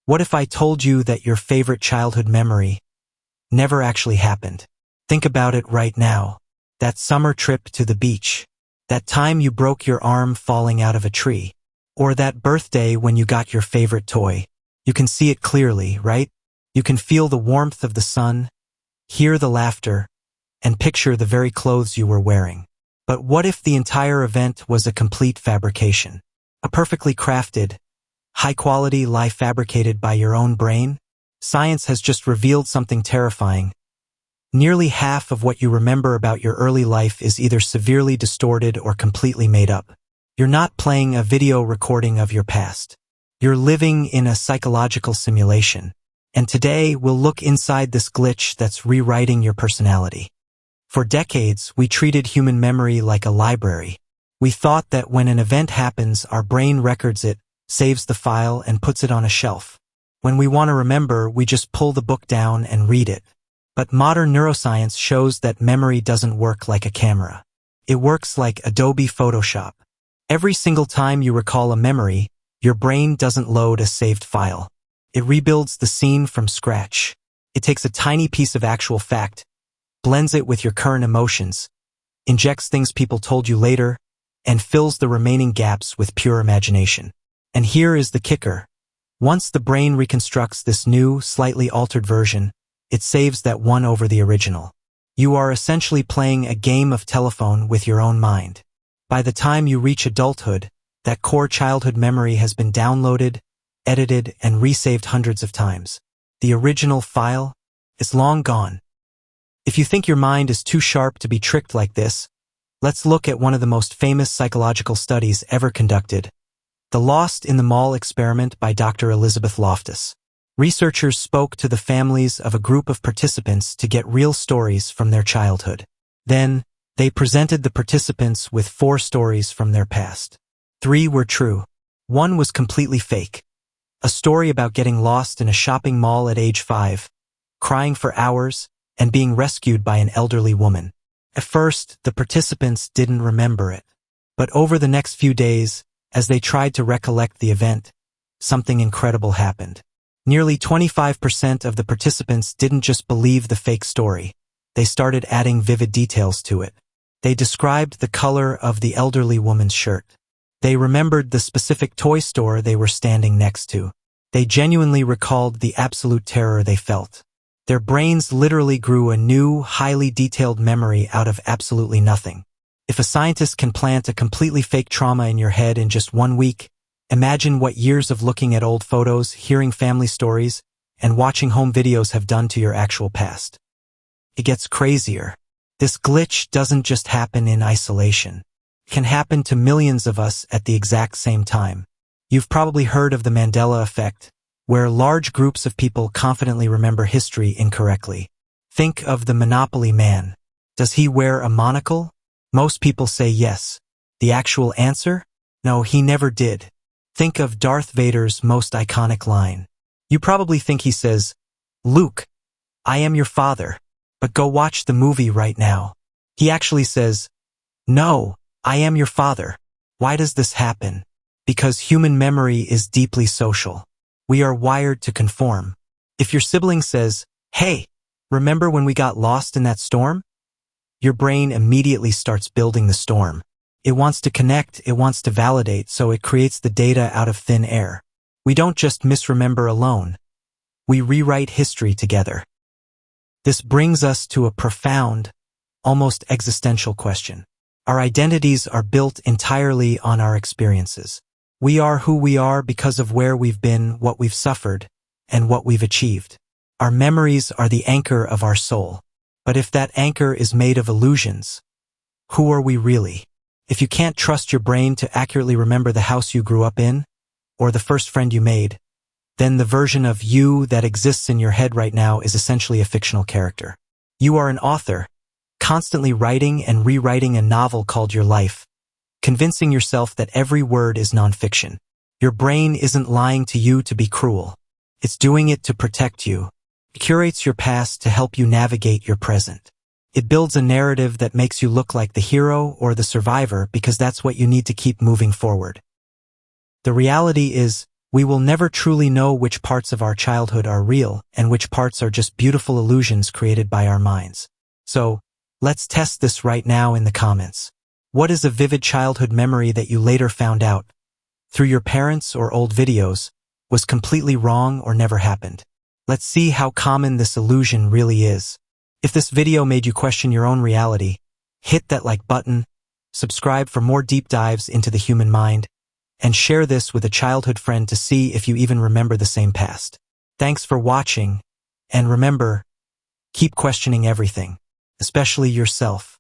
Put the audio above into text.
What if I told you that your favorite childhood memory never actually happened? Think about it right now. That summer trip to the beach. That time you broke your arm falling out of a tree. Or that birthday when you got your favorite toy. You can see it clearly, right? You can feel the warmth of the sun, hear the laughter, and picture the very clothes you were wearing. But what if the entire event was a complete fabrication? A perfectly crafted, high-quality lie fabricated by your own brain? Science has just revealed something terrifying. Nearly half of what you remember about your early life is either severely distorted or completely made up. You're not playing a video recording of your past. You're living in a psychological simulation. And today, we'll look inside this glitch that's rewriting your personality. For decades, we treated human memory like a library. We thought that when an event happens, our brain records it, saves the file, and puts it on a shelf. When we want to remember, we just pull the book down and read it. But modern neuroscience shows that memory doesn't work like a camera. It works like Adobe Photoshop. Every single time you recall a memory, your brain doesn't load a saved file. It rebuilds the scene from scratch. It takes a tiny piece of actual fact, blends it with your current emotions, injects things people told you later, and fills the remaining gaps with pure imagination. And here is the kicker. Once the brain reconstructs this new, slightly altered version, it saves that one over the original. You are essentially playing a game of telephone with your own mind. By the time you reach adulthood, that core childhood memory has been downloaded, edited, and resaved hundreds of times. The original file is long gone. If you think your mind is too sharp to be tricked like this, let's look at one of the most famous psychological studies ever conducted, the Lost in the Mall experiment by Dr. Elizabeth Loftus. Researchers spoke to the families of a group of participants to get real stories from their childhood. Then, they presented the participants with 4 stories from their past. 3 were true. 1 was completely fake. A story about getting lost in a shopping mall at age 5, crying for hours, and being rescued by an elderly woman. At first, the participants didn't remember it. But over the next few days, as they tried to recollect the event, something incredible happened. Nearly 25% of the participants didn't just believe the fake story. They started adding vivid details to it. They described the color of the elderly woman's shirt. They remembered the specific toy store they were standing next to. They genuinely recalled the absolute terror they felt. Their brains literally grew a new, highly detailed memory out of absolutely nothing. If a scientist can plant a completely fake trauma in your head in just 1 week, imagine what years of looking at old photos, hearing family stories, and watching home videos have done to your actual past. It gets crazier. This glitch doesn't just happen in isolation. It can happen to millions of us at the exact same time. You've probably heard of the Mandela Effect, where large groups of people confidently remember history incorrectly. Think of the Monopoly man. Does he wear a monocle? Most people say yes. The actual answer? No, he never did. Think of Darth Vader's most iconic line. You probably think he says, "Luke, I am your father." But go watch the movie right now. He actually says, "No, I am your father." Why does this happen? Because human memory is deeply social. We are wired to conform. If your sibling says, "Hey, remember when we got lost in that storm?" Your brain immediately starts building the storm. It wants to connect, it wants to validate, so it creates the data out of thin air. We don't just misremember alone. We rewrite history together. This brings us to a profound, almost existential question. Our identities are built entirely on our experiences. We are who we are because of where we've been, what we've suffered, and what we've achieved. Our memories are the anchor of our soul. But if that anchor is made of illusions, who are we really? If you can't trust your brain to accurately remember the house you grew up in, or the first friend you made, then the version of you that exists in your head right now is essentially a fictional character. You are an author, constantly writing and rewriting a novel called your life, convincing yourself that every word is nonfiction. Your brain isn't lying to you to be cruel. It's doing it to protect you. It curates your past to help you navigate your present. It builds a narrative that makes you look like the hero or the survivor because that's what you need to keep moving forward. The reality is, We will never truly know which parts of our childhood are real and which parts are just beautiful illusions created by our minds. So, let's test this right now in the comments. What is a vivid childhood memory that you later found out, through your parents or old videos, was completely wrong or never happened? Let's see how common this illusion really is. If this video made you question your own reality, hit that like button, subscribe for more deep dives into the human mind, and share this with a childhood friend to see if you even remember the same past. Thanks for watching, and remember, keep questioning everything, especially yourself.